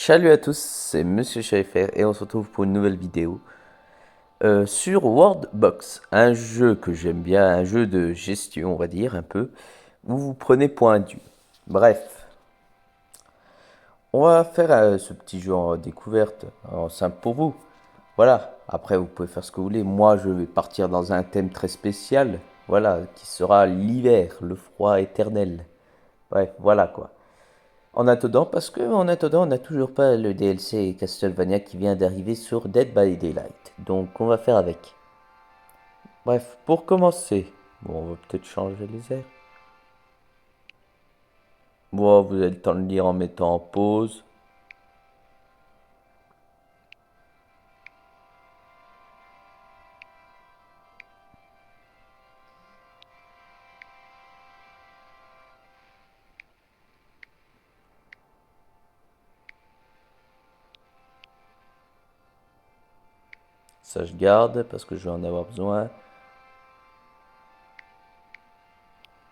Salut à tous, c'est Monsieur Schaeffer et on se retrouve pour une nouvelle vidéo sur Worldbox, un jeu que j'aime bien, un jeu de gestion on va dire un peu, où vous prenez point dû. Bref, on va faire ce petit jeu en découverte, en simple pour vous. Voilà, après vous pouvez faire ce que vous voulez, moi je vais partir dans un thème très spécial, voilà, qui sera l'hiver, le froid éternel. Bref, voilà quoi. En attendant, on n'a toujours pas le DLC Castlevania qui vient d'arriver sur Dead by Daylight. Donc on va faire avec. Bref, pour commencer, bon, on va peut-être changer les airs. Bon, vous avez le temps de lire en mettant en pause. Ça, je garde parce que je vais en avoir besoin.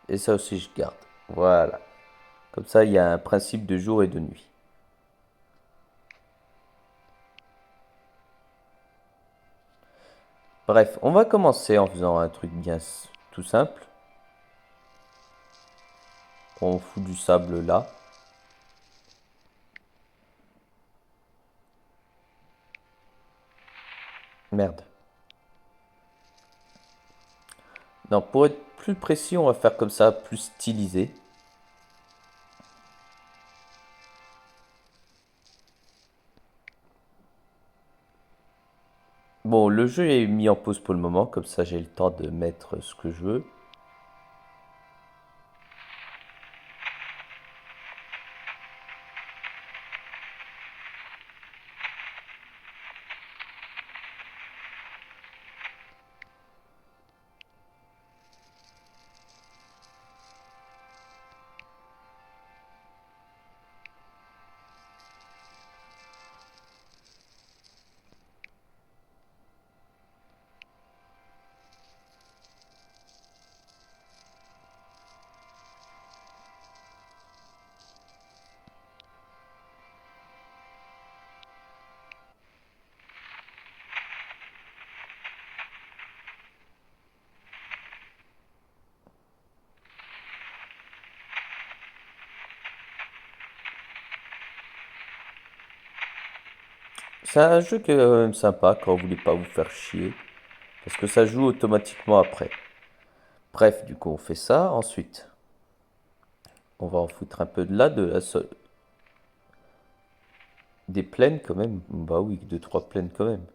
Et ça aussi, je garde. Voilà. Comme ça, il y a un principe de jour et de nuit. Bref, on va commencer en faisant un truc bien tout simple. On fout du sable là. Merde. Non, pour être plus précis, on va faire comme ça, plus stylisé. Bon, le jeu est mis en pause pour le moment, comme ça j'ai le temps de mettre ce que je veux. C'est un jeu qui est quand même sympa quand vous voulez pas vous faire chier, parce que ça joue automatiquement après. Bref, du coup on fait ça, ensuite on va en foutre un peu de là, des plaines quand même. Bah oui, deux, trois plaines quand même.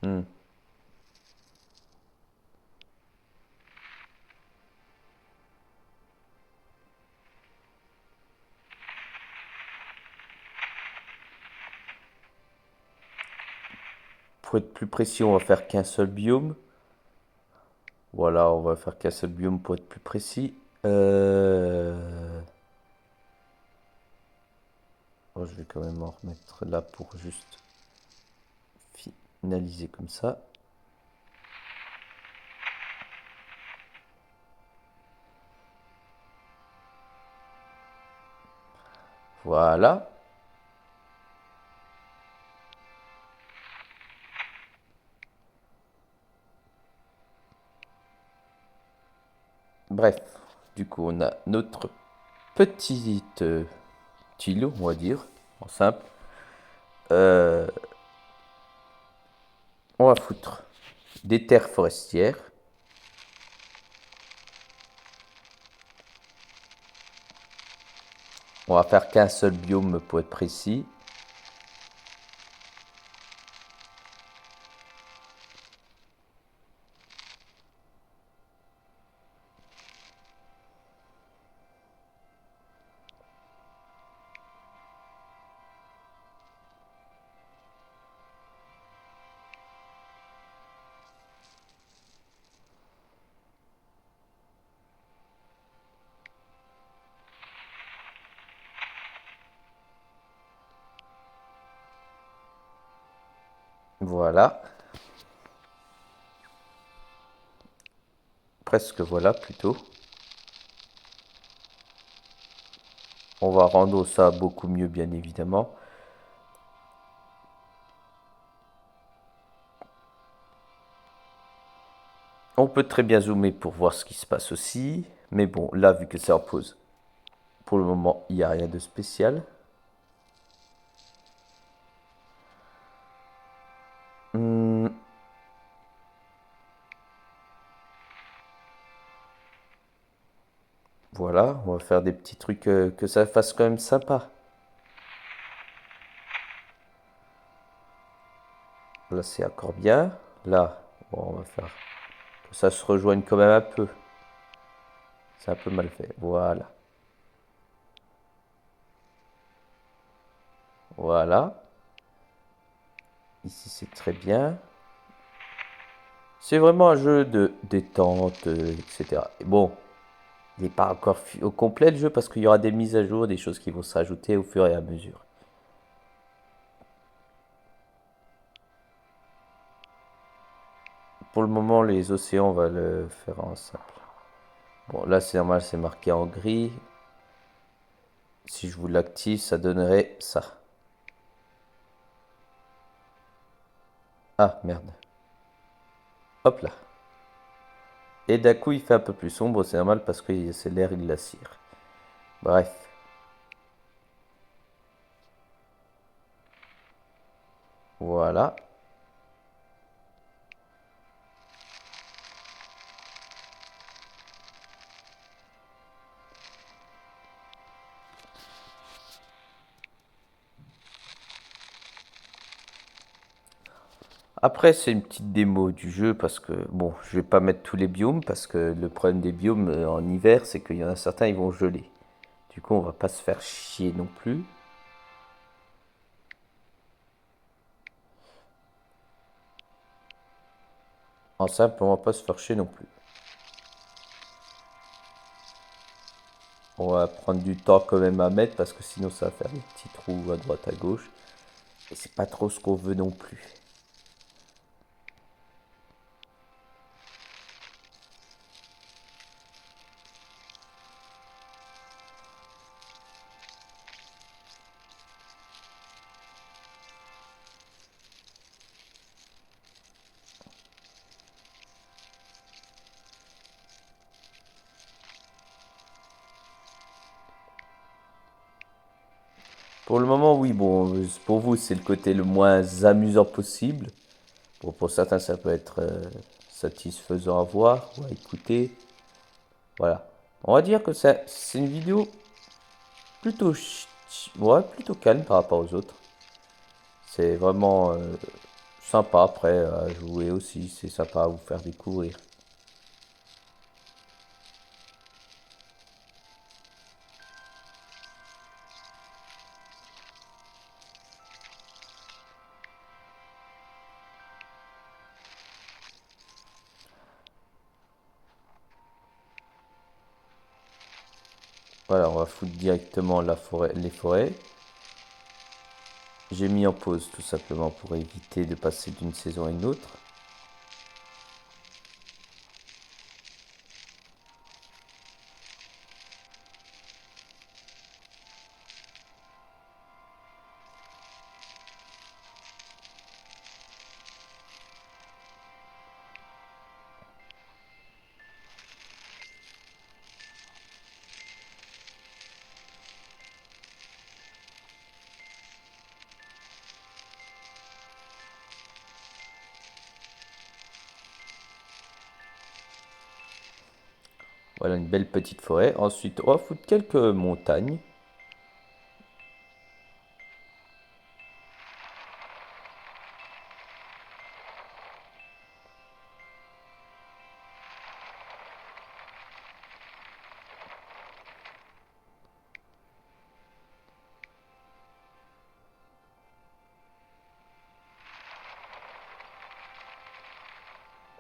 Hmm. Pour être plus précis, on va faire qu'un seul biome. Voilà, on va faire qu'un seul biome pour être plus précis. Oh, je vais quand même en remettre là pour juste finaliser comme ça. Voilà. Bref, du coup, on a notre petite île, on va dire, en simple. Euh, on va foutre des terres forestières. On va faire qu'un seul biome pour être précis. Voilà. Presque voilà plutôt. On va rendre ça beaucoup mieux, bien évidemment. On peut très bien zoomer pour voir ce qui se passe aussi. Mais bon, là, vu que c'est en pause, pour le moment, il n'y a rien de spécial. Hmm, voilà, on va faire des petits trucs que ça fasse quand même sympa. Là, c'est encore bien. Là, bon, on va faire que ça se rejoigne quand même un peu. C'est un peu mal fait. Voilà. Voilà. Ici, c'est très bien. C'est vraiment un jeu de détente, etc. Et bon, il n'est pas encore au complet le jeu parce qu'il y aura des mises à jour, des choses qui vont se rajouter au fur et à mesure. Pour le moment, les océans, on va le faire en simple. Bon, là, c'est normal, c'est marqué en gris. Si je vous l'active, ça donnerait ça. Ah, merde. Hop là. Et d'un coup, il fait un peu plus sombre, c'est normal parce que c'est l'air glaciaire. Bref. Voilà. Après, c'est une petite démo du jeu parce que, bon, je vais pas mettre tous les biomes parce que le problème des biomes en hiver, c'est qu'il y en a certains, ils vont geler. Du coup, on va pas se faire chier non plus. En simple, on va pas se faire chier non plus. On va prendre du temps quand même à mettre parce que sinon ça va faire des petits trous à droite à gauche. Et c'est pas trop ce qu'on veut non plus. Pour le moment, oui, bon, pour vous, c'est le côté le moins amusant possible. Bon, pour certains, ça peut être satisfaisant à voir ou à écouter. Voilà. On va dire que c'est une vidéo plutôt, ouais, plutôt calme par rapport aux autres. C'est vraiment sympa après à jouer aussi. C'est sympa à vous faire découvrir. Voilà, on va foutre directement les forêts. J'ai mis en pause tout simplement pour éviter de passer d'une saison à une autre. Voilà une belle petite forêt. Ensuite, on va foutre quelques montagnes.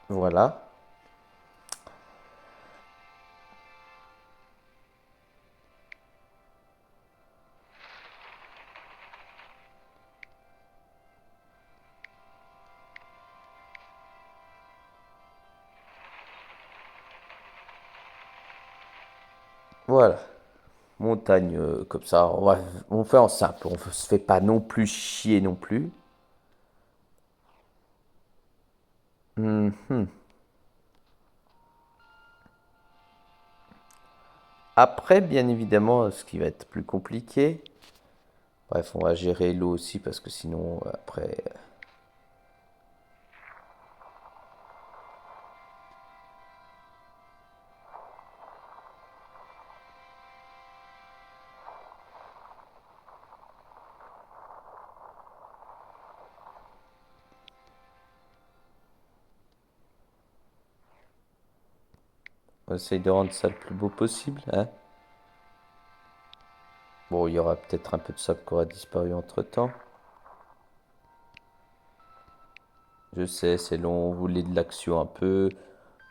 Voilà. Voilà. Montagne, comme ça, on fait en simple. On se fait pas non plus chier non plus. Mhm. Après, bien évidemment, ce qui va être plus compliqué. Bref, on va gérer l'eau aussi parce que sinon, après. On essaye de rendre ça le plus beau possible, hein. Bon, il y aura peut-être un peu de sable qui aura disparu entre-temps. Je sais, c'est long, vous voulez de l'action un peu.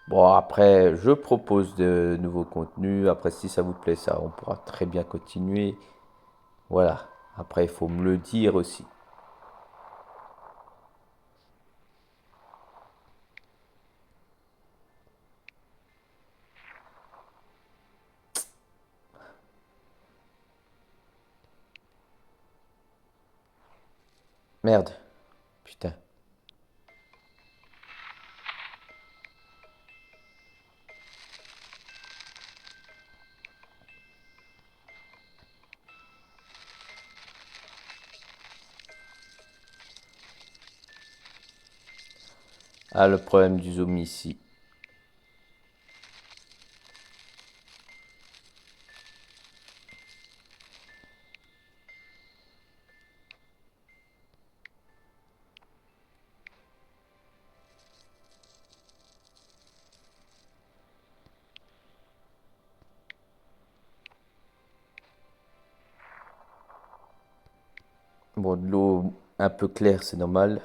Bon, après, je propose de nouveaux contenus. Après, si ça vous plaît, ça, on pourra très bien continuer. Voilà. Après, il faut me le dire aussi. Merde. Putain. Ah, le problème du zoom ici. Bon, de l'eau un peu claire, c'est normal.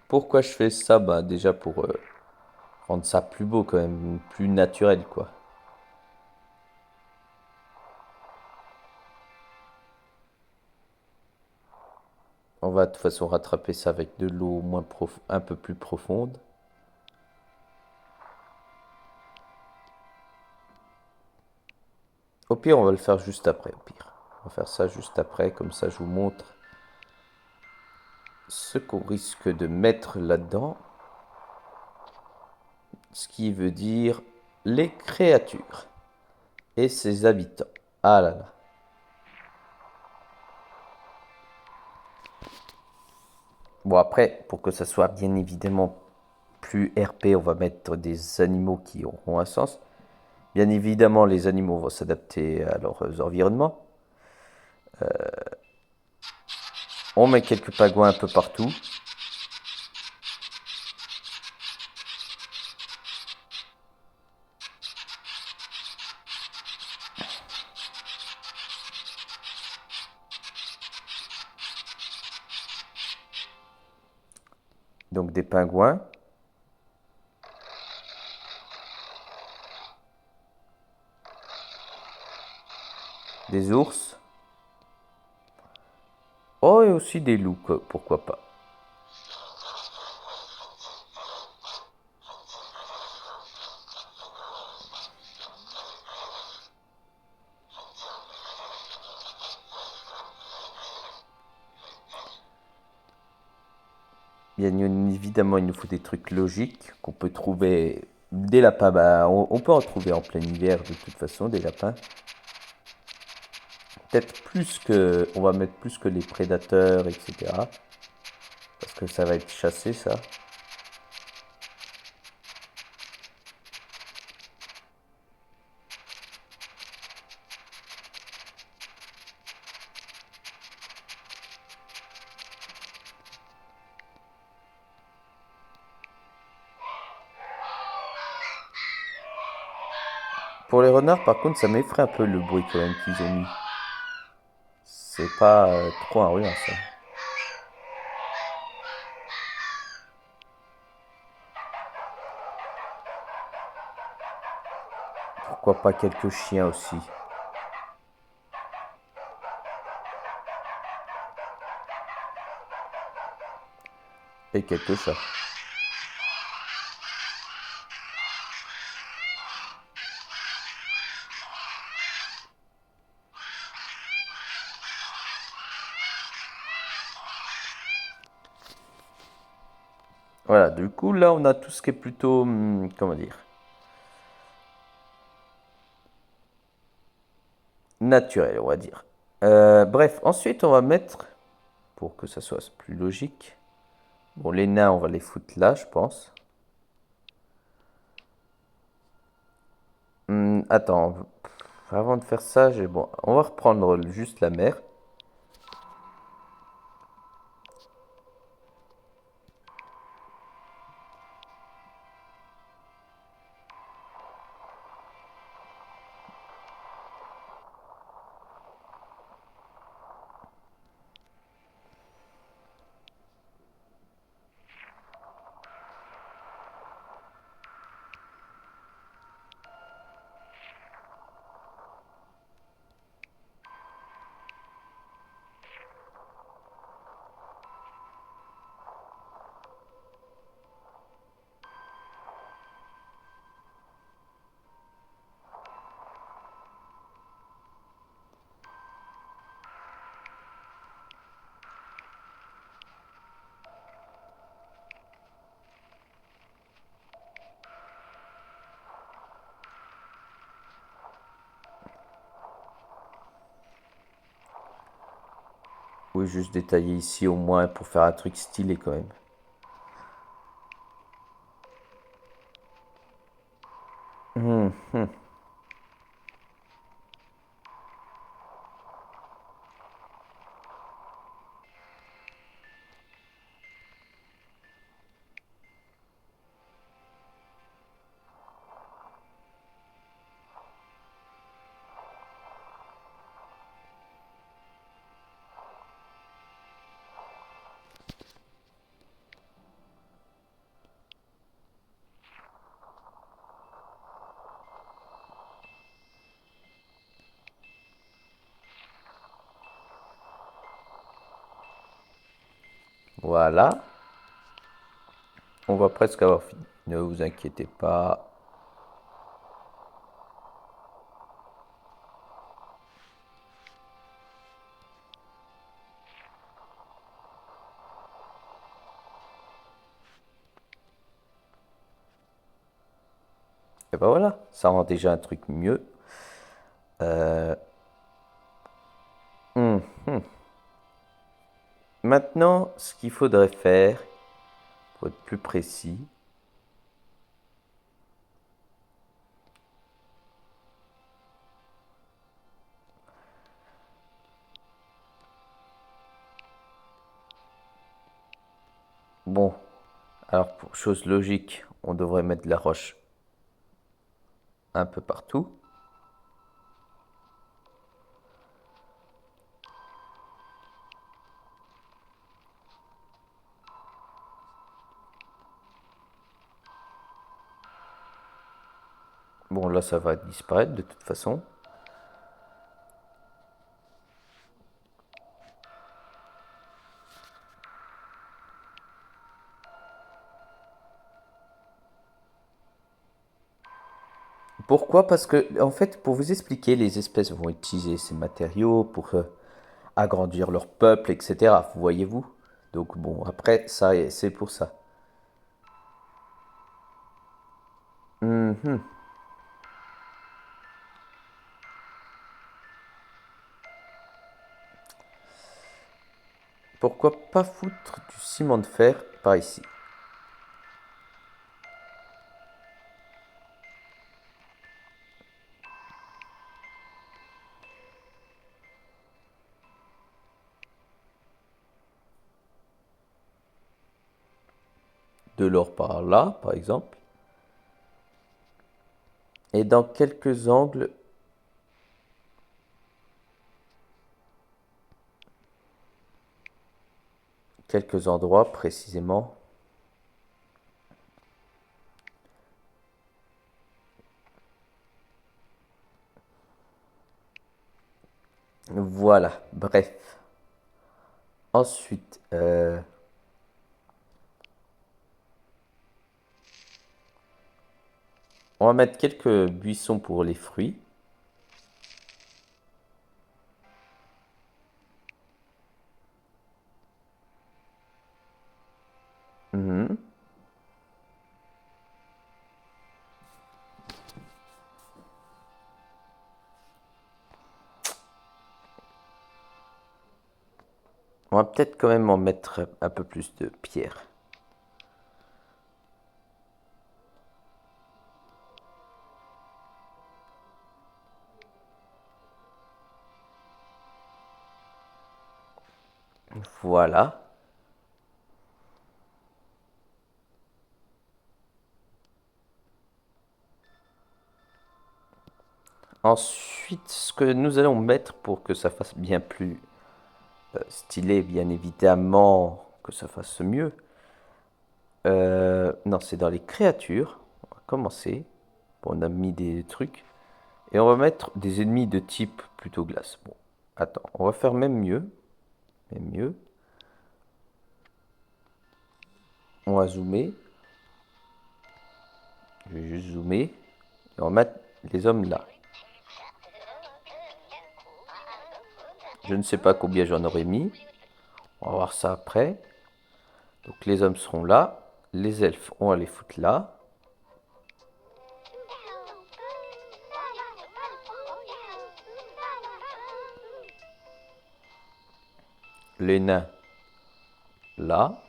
Pourquoi je fais ça? Bah, déjà pour rendre ça plus beau quand même, plus naturel, quoi. On va de toute façon rattraper ça avec de l'eau un peu plus profonde. Au pire, on va le faire juste après, au pire. On va faire ça juste après, comme ça je vous montre ce qu'on risque de mettre là-dedans. Ce qui veut dire les créatures et ses habitants. Ah là là. Bon après, pour que ça soit bien évidemment plus RP, on va mettre des animaux qui auront un sens. Bien évidemment, les animaux vont s'adapter à leurs environnements. On met quelques pingouins un peu partout. Donc des pingouins. Des ours. Oh, et aussi des loups, pourquoi pas. Bien évidemment, il nous faut des trucs logiques qu'on peut trouver. Des lapins, bah, on peut en trouver en plein hiver de toute façon, des lapins. Peut-être plus que. On va mettre plus que les prédateurs, etc. Parce que ça va être chassé, ça. Pour les renards, par contre, ça m'effraie un peu le bruit quand même qu'ils ont mis. C'est pas trop un rien, ça. Pourquoi pas quelques chiens aussi? Et quelques chats. Voilà, du coup, là, on a tout ce qui est plutôt, comment dire, naturel, on va dire. Bref, ensuite, on va mettre, pour que ça soit plus logique, bon, les nains, on va les foutre là, je pense. Attends, avant de faire ça, bon, on va reprendre juste la mer. Oui, juste détailler ici au moins pour faire un truc stylé quand même. Voilà, on va presque avoir fini. Ne vous inquiétez pas. Et ben voilà, ça rend déjà un truc mieux. Euh, hum, hum. Maintenant, ce qu'il faudrait faire, pour être plus précis, bon, alors pour chose logique, on devrait mettre de la roche un peu partout. Bon, là, ça va disparaître de toute façon. Pourquoi? Parce que, en fait, pour vous expliquer, les espèces vont utiliser ces matériaux pour agrandir leur peuple, etc. Voyez-vous? Donc bon, après, ça, c'est pour ça. Mhm. Pourquoi pas foutre du ciment de fer par ici? De l'or par là, par exemple. Et dans quelques angles, quelques endroits précisément. Voilà, bref. Ensuite, on va mettre quelques buissons pour les fruits. Mhm. On va peut-être quand même en mettre un peu plus de pierre. Voilà. Ensuite, ce que nous allons mettre pour que ça fasse bien plus stylé, bien évidemment, que ça fasse mieux. Non, c'est dans les créatures. On va commencer. Bon, on a mis des trucs. Et on va mettre des ennemis de type plutôt glace. Bon, attends, on va faire même mieux. Même mieux. On va zoomer. Je vais juste zoomer. Et on va mettre les hommes là. Je ne sais pas combien j'en aurais mis. On va voir ça après. Donc les hommes seront là. Les elfes, on va les foutre là. Les nains, là.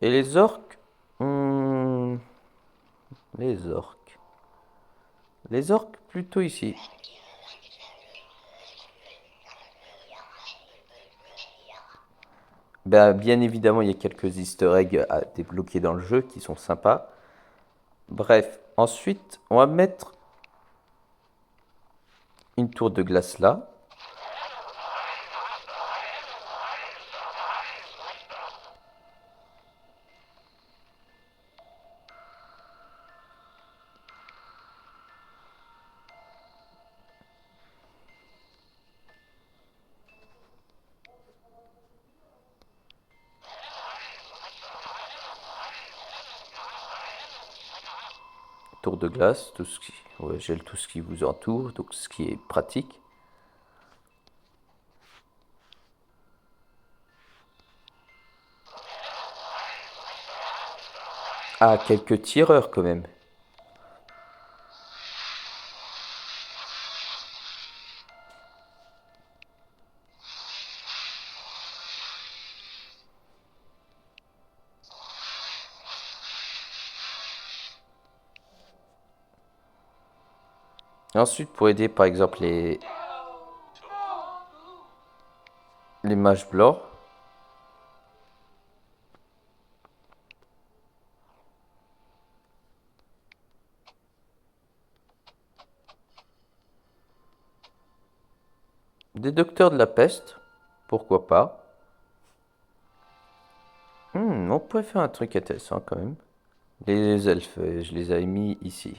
Et les orques, les orques. Les orques plutôt ici. Ben, bien évidemment, il y a quelques easter eggs à débloquer dans le jeu qui sont sympas. Bref, ensuite, on va mettre une tour de glace là. Tour de glace, tout ce qui, ouais, gèle tout ce qui vous entoure, donc ce qui est pratique. Ah, quelques tireurs quand même. Et ensuite, pour aider par exemple les mages blancs, des docteurs de la peste, pourquoi pas. On pourrait faire un truc intéressant quand même. Les elfes, je les avais mis ici.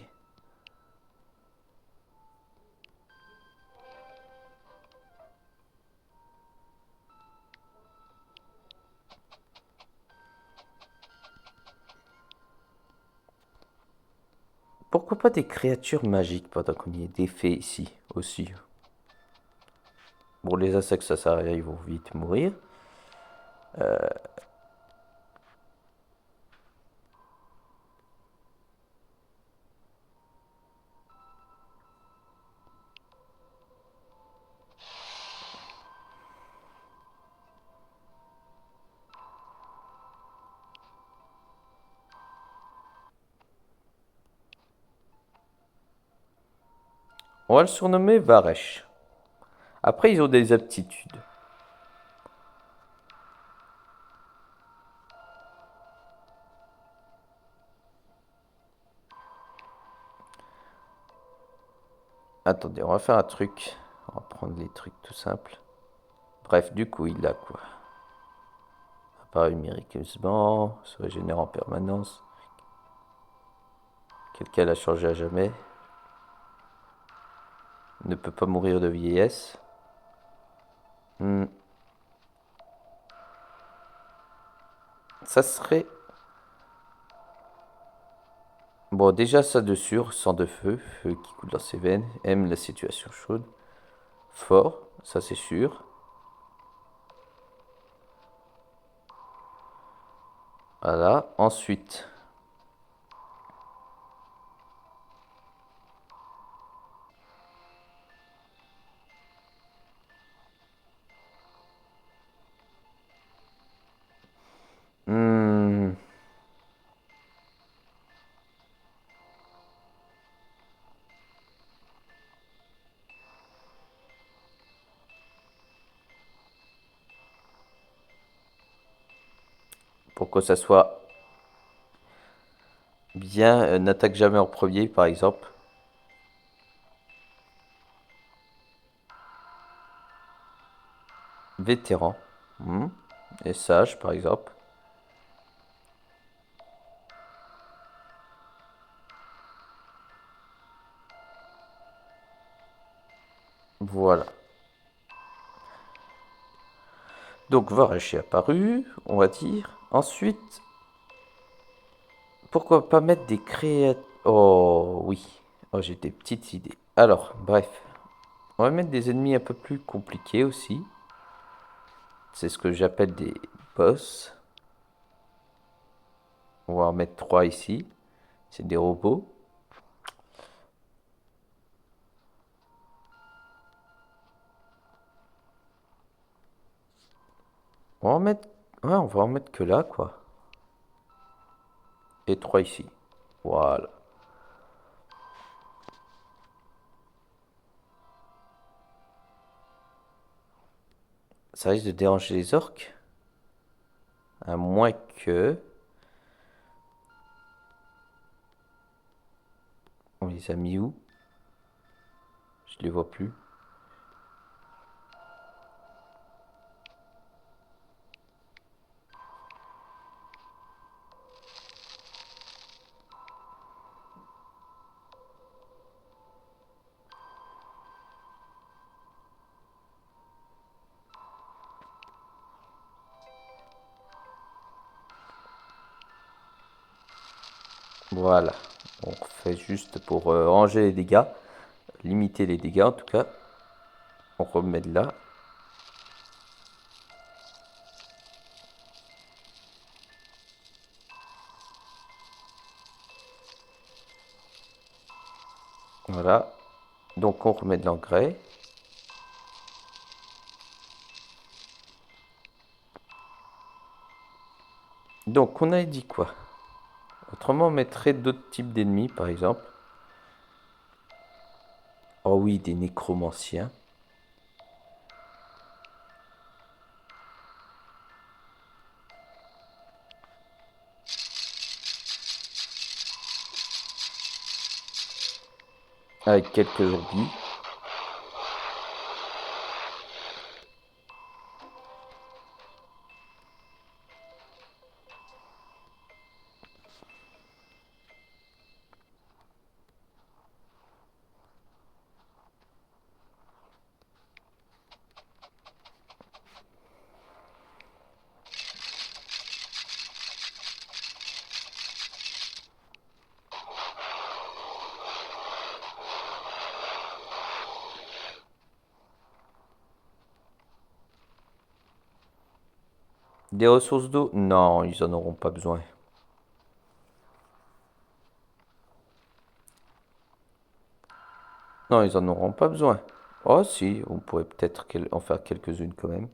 Pourquoi pas des créatures magiques pendant qu'on y est, des fées ici aussi. Bon, les insectes, ça sert à rien, ils vont vite mourir. On va le surnommer Varesh. Après, ils ont des aptitudes. Attendez, on va faire un truc. On va prendre les trucs tout simples. Bref, du coup, il a quoi? Apparu miraculeusement, se régénère en permanence. Quelqu'un l'a changé à jamais. Ne peut pas mourir de vieillesse. Hmm. Ça serait... Bon, déjà ça de sûr, sang de feu, feu qui coule dans ses veines, aime la situation chaude. Fort, ça c'est sûr. Voilà, ensuite... Hmm. Pour que ça soit bien, n'attaque jamais en premier par exemple. Vétéran. Hmm. Et sage par exemple. Voilà. Donc Varachi est apparu, on va dire. Ensuite, pourquoi pas mettre des créatures... Oh oui. Oh, j'ai des petites idées. Alors, bref. On va mettre des ennemis un peu plus compliqués aussi. C'est ce que j'appelle des boss. On va en mettre 3 ici. C'est des robots. On va en mettre... Ouais, on va en mettre que là, quoi. Et 3 ici. Voilà. Ça risque de déranger les orques. À moins que... On les a mis où? Je les vois plus. Voilà. On fait juste pour ranger les dégâts. Limiter les dégâts en tout cas. On remet de là. Voilà. Donc on remet de l'engrais. Donc on a dit quoi? Autrement on mettrait d'autres types d'ennemis par exemple. Oh oui, des nécromanciens. Avec quelques zombies. Des ressources d'eau? Non, ils en auront pas besoin. Non, ils en auront pas besoin. Oh si, on pourrait peut-être en faire quelques-unes quand même.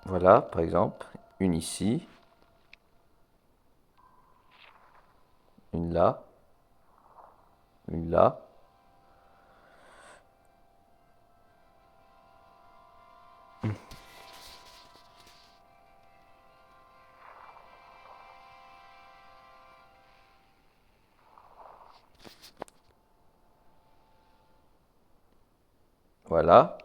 Voilà, par exemple, une ici, une là, une là. Voilà.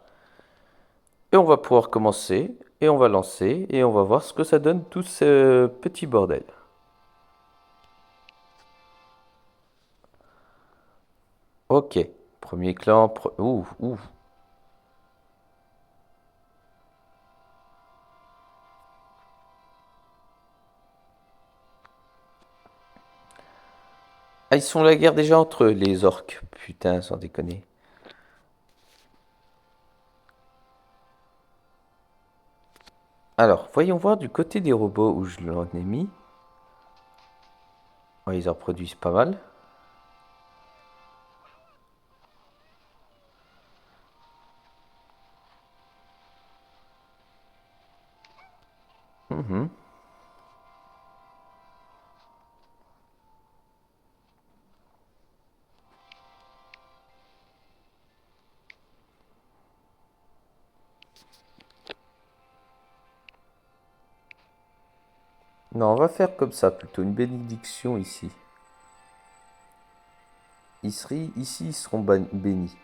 Et on va pouvoir commencer. Et on va lancer. Et on va voir ce que ça donne tout ce petit bordel. Ok. Premier clan. Ouh, ouh. Ah, ils sont la guerre déjà entre eux, les orques. Putain, sans déconner. Alors, voyons voir du côté des robots où je l'en ai mis. Ouais, ils en produisent pas mal. Mhm. Non, on va faire comme ça, plutôt une bénédiction ici. Ici, ils seront bénis.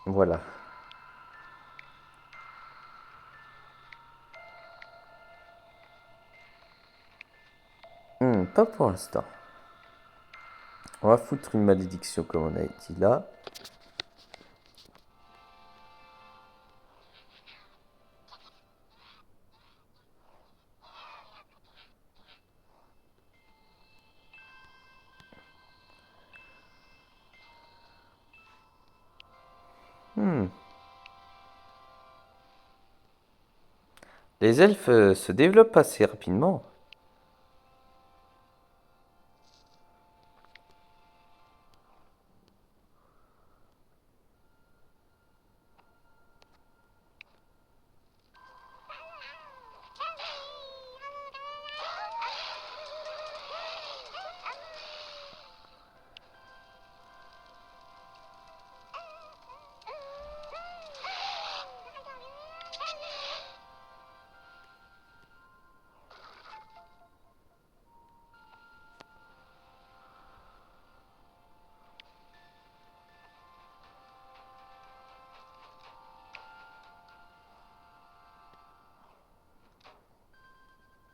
Voilà. Pas pour l'instant. On va foutre une malédiction comme on a dit là. Hmm. Les elfes se développent assez rapidement.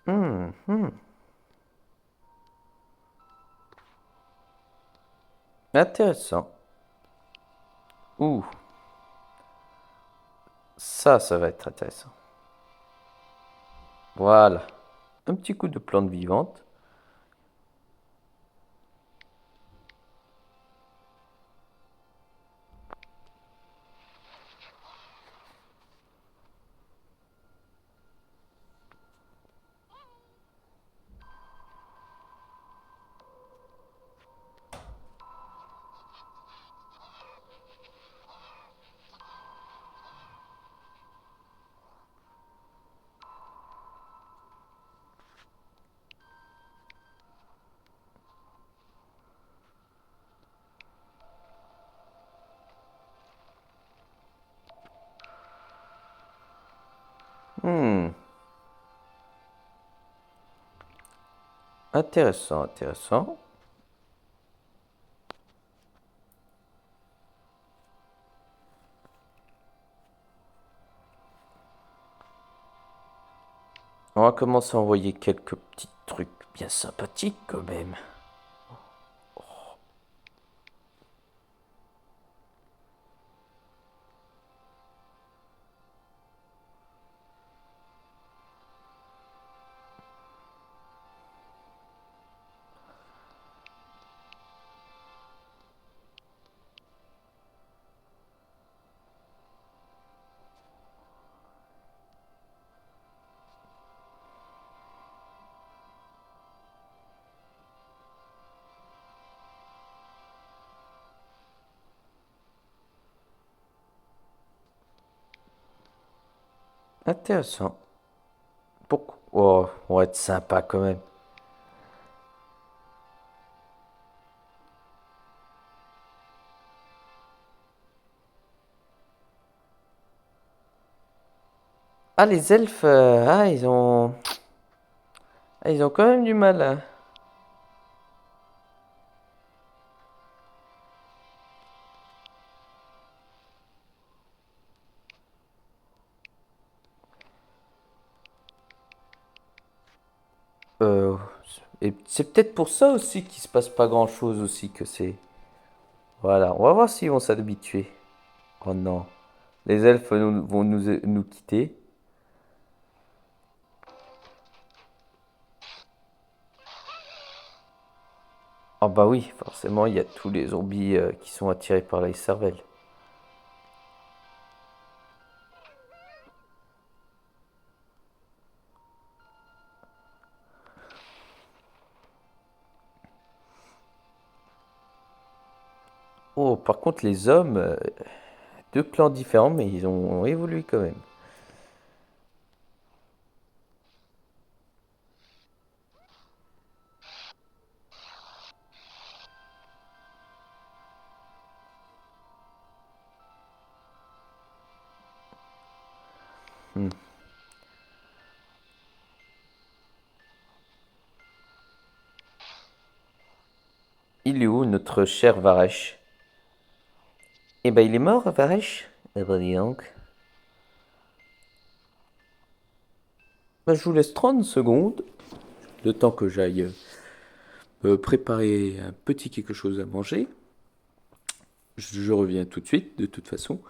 Hmm, hmm. Intéressant. Ouh, ça va être intéressant. Voilà. Un petit coup de plante vivante. Hmm. Intéressant, intéressant. On va commencer à envoyer quelques petits trucs bien sympathiques quand même. Intéressant. Pourquoi? Oh, on va être sympa quand même. Ah, les elfes, ils ont quand même du mal, hein. Euh, et c'est peut-être pour ça aussi qu'il se passe pas grand-chose aussi que c'est. Voilà, on va voir s'ils vont s'habituer. Oh non, les elfes vont nous quitter. Ah bah oui, forcément, il y a tous les zombies qui sont attirés par les cervelles. Oh, par contre, les hommes, deux clans différents, mais ils ont évolué quand même. Hmm. Il est où notre cher Varesh? Eh ben, il est mort, Varesh? Eh ben, dis donc. Ben, je vous laisse 30 secondes, le temps que j'aille préparer un petit quelque chose à manger. Je reviens tout de suite, de toute façon.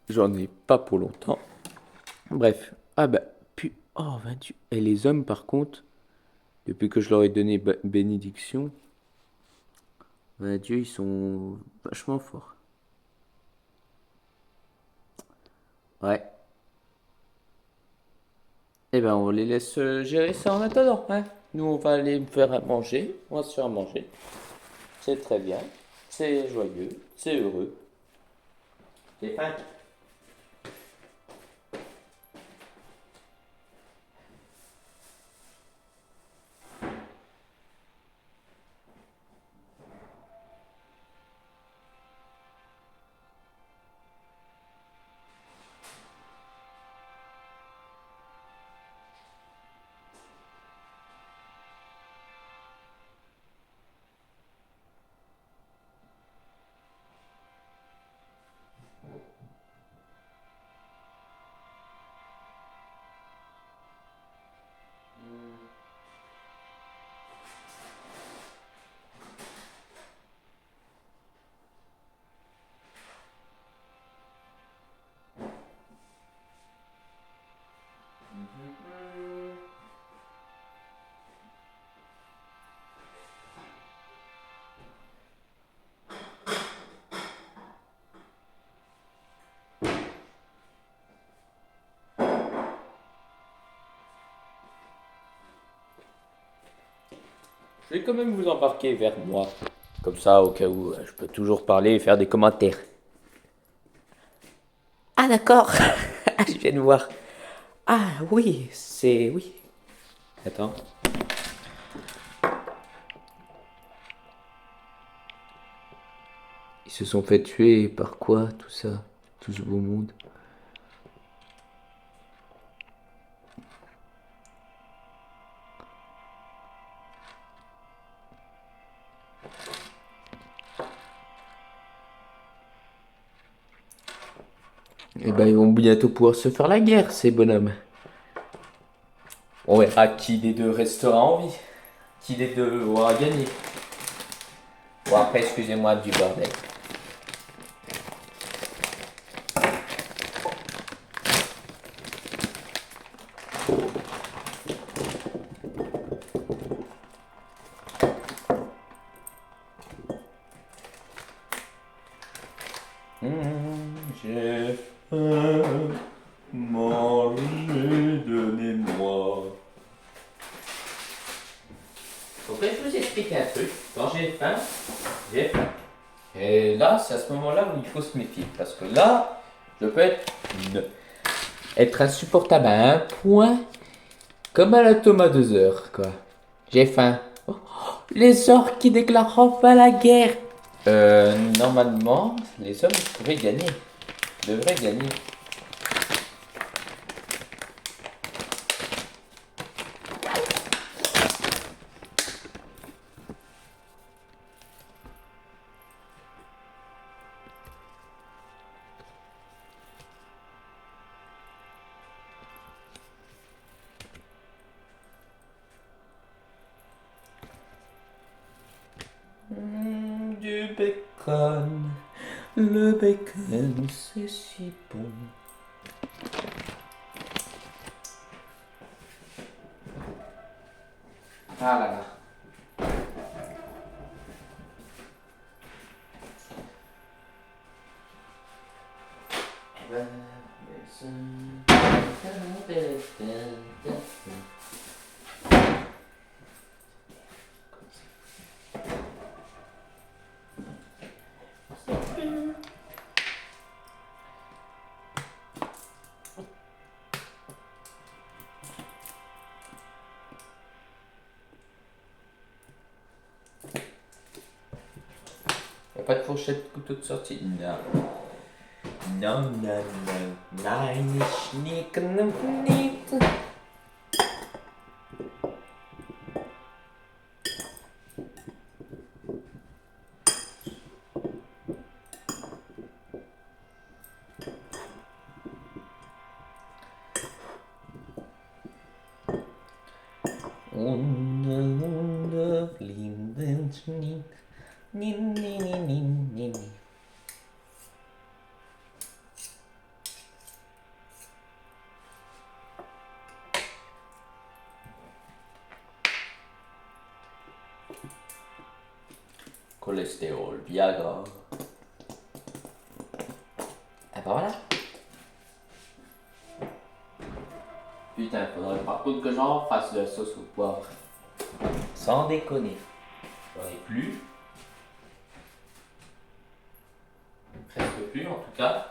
J'en ai pas pour longtemps. Bref. Ah bah, puis... Oh, 28. Et les hommes, par contre, depuis que je leur ai donné bénédiction, bah, Dieu, ils sont vachement forts. Ouais. Eh ben, on les laisse gérer ça en attendant, hein. Nous, on va aller me faire à manger. On va se faire manger. C'est très bien. C'est joyeux. C'est heureux. C'est faim. Je vais quand même vous embarquer vers moi. Comme ça, au cas où, je peux toujours parler et faire des commentaires. Ah d'accord, je viens de voir. Ah oui, c'est... Oui. Attends. Ils se sont fait tuer par quoi, tout ça? Tout ce beau monde? Eh ben, ils vont bientôt pouvoir se faire la guerre, ces bonhommes. On verra qui des deux restera en vie. Qui des deux aura gagné. Bon, après, excusez-moi du bordel. J'ai faim, mangez, donnez-moi. Faudrait que je vous explique un truc. Quand j'ai faim, j'ai faim. Et là, c'est à ce moment-là où il faut se méfier. Parce que là, je peux être insupportable à un point, comme à la Thomas 2 heures, quoi. J'ai faim. Oh, les orques qui déclarent enfin la guerre. Normalement, les hommes devraient gagner. Devraient gagner. bacon. Le bacon, c'est si bon. Ah là là. Y a pas de fourchette couteau de sortie? Non. Non, non, non. Nein, nicht, nicht. Cholestérol, Viagra. Ah bah voilà. Putain, faudrait par contre que j'en fasse de la sauce au poivre. Sans déconner. J'en ai plus. Presque plus en tout cas.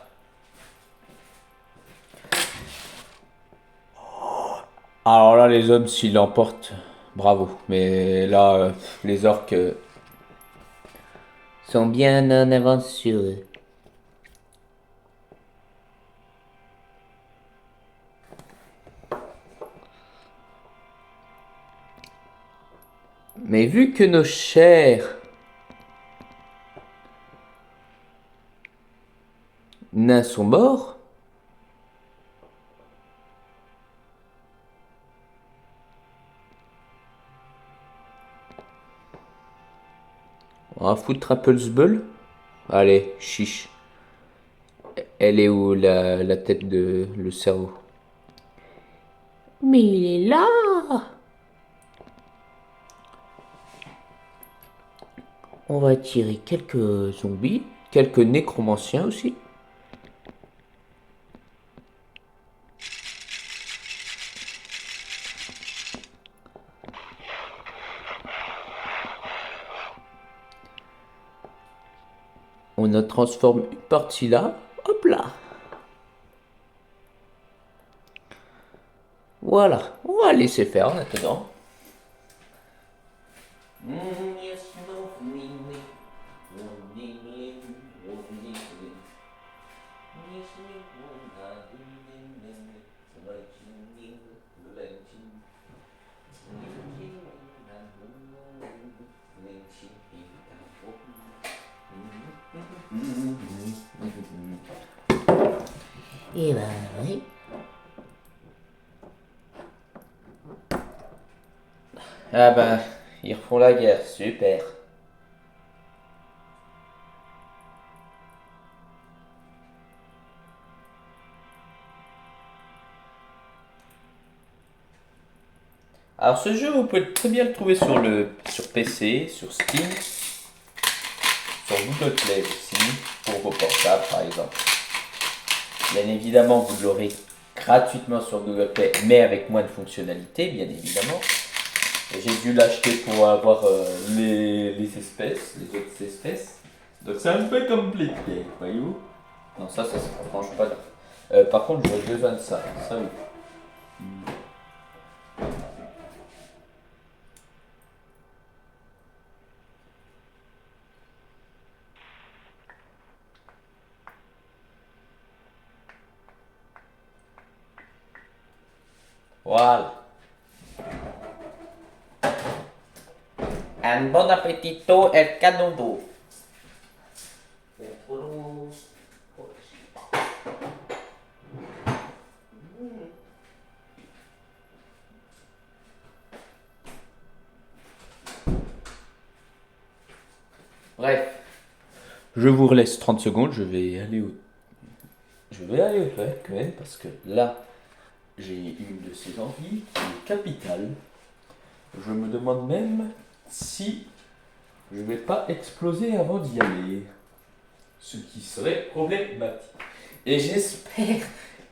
Alors là, les hommes, s'ils l'emportent, bravo. Mais là, les orques sont bien en avance sur eux. Mais vu que nos chers nains sont morts, on va foutre un peu le zbeul. Allez, chiche. Elle est où la tête de le cerveau? Mais il est là! On va tirer quelques zombies, quelques nécromanciens aussi. On en transforme une partie là, hop là. Voilà, on va laisser faire maintenant. Et ben oui. Ah ben, ils refont la guerre, super. Alors ce jeu, vous pouvez très bien le trouver sur PC, sur Steam, sur Google Play aussi, pour vos portables par exemple. Bien évidemment, vous l'aurez gratuitement sur Google Play, mais avec moins de fonctionnalités, bien évidemment. J'ai dû l'acheter pour avoir les espèces, les autres espèces. Donc c'est un peu compliqué, voyez-vous. Non, ça se franche pas. Par contre, j'aurais besoin de ça. Ça oui. Voilà. Un bon appetito et canudo. Bref, Je vous laisse 30 secondes, je vais aller aux toilettes quand même, parce que là, j'ai une de ces envies qui est capitale. Je me demande même si je vais pas exploser avant d'y aller. Ce qui serait problématique. Et j'espère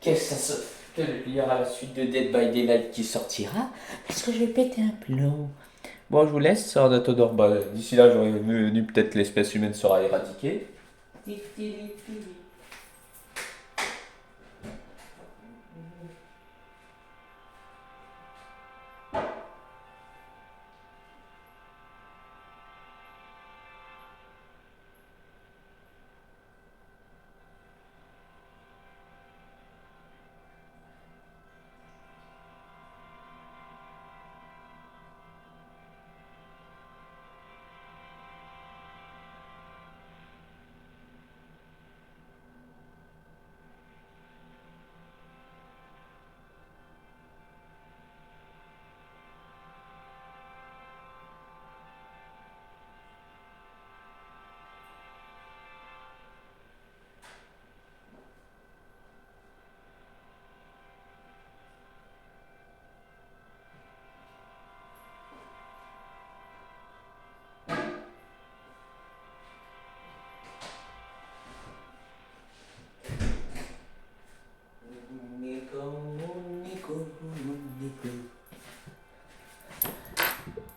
qu'il y aura la suite de Dead by Daylight qui sortira, parce que je vais péter un plomb. Bon, je vous laisse, en attendant, d'ici là, j'aurais venu peut-être l'espèce humaine sera éradiquée.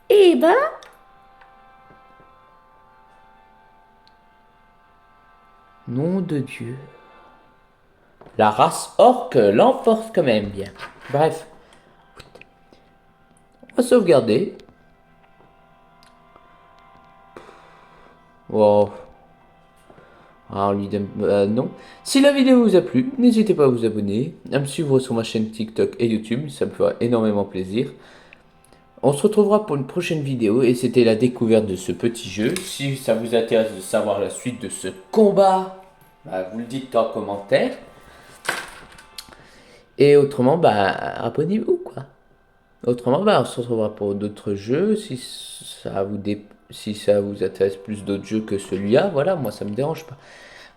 Eh ben, nom de Dieu. La race orque l'emporte quand même bien. Bref, on va sauvegarder. Wow. Alors, non. Si la vidéo vous a plu, n'hésitez pas à vous abonner, à me suivre sur ma chaîne TikTok et YouTube, ça me fera énormément plaisir. On se retrouvera pour une prochaine vidéo et c'était la découverte de ce petit jeu. Si ça vous intéresse de savoir la suite de ce combat, vous le dites en commentaire. Et autrement, abonnez-vous quoi. Autrement, on se retrouvera pour d'autres jeux. Si ça vous intéresse plus d'autres jeux que celui-là, voilà, moi ça me dérange pas.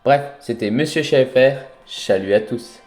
Bref, c'était Monsieur Schaeffer. Salut à tous.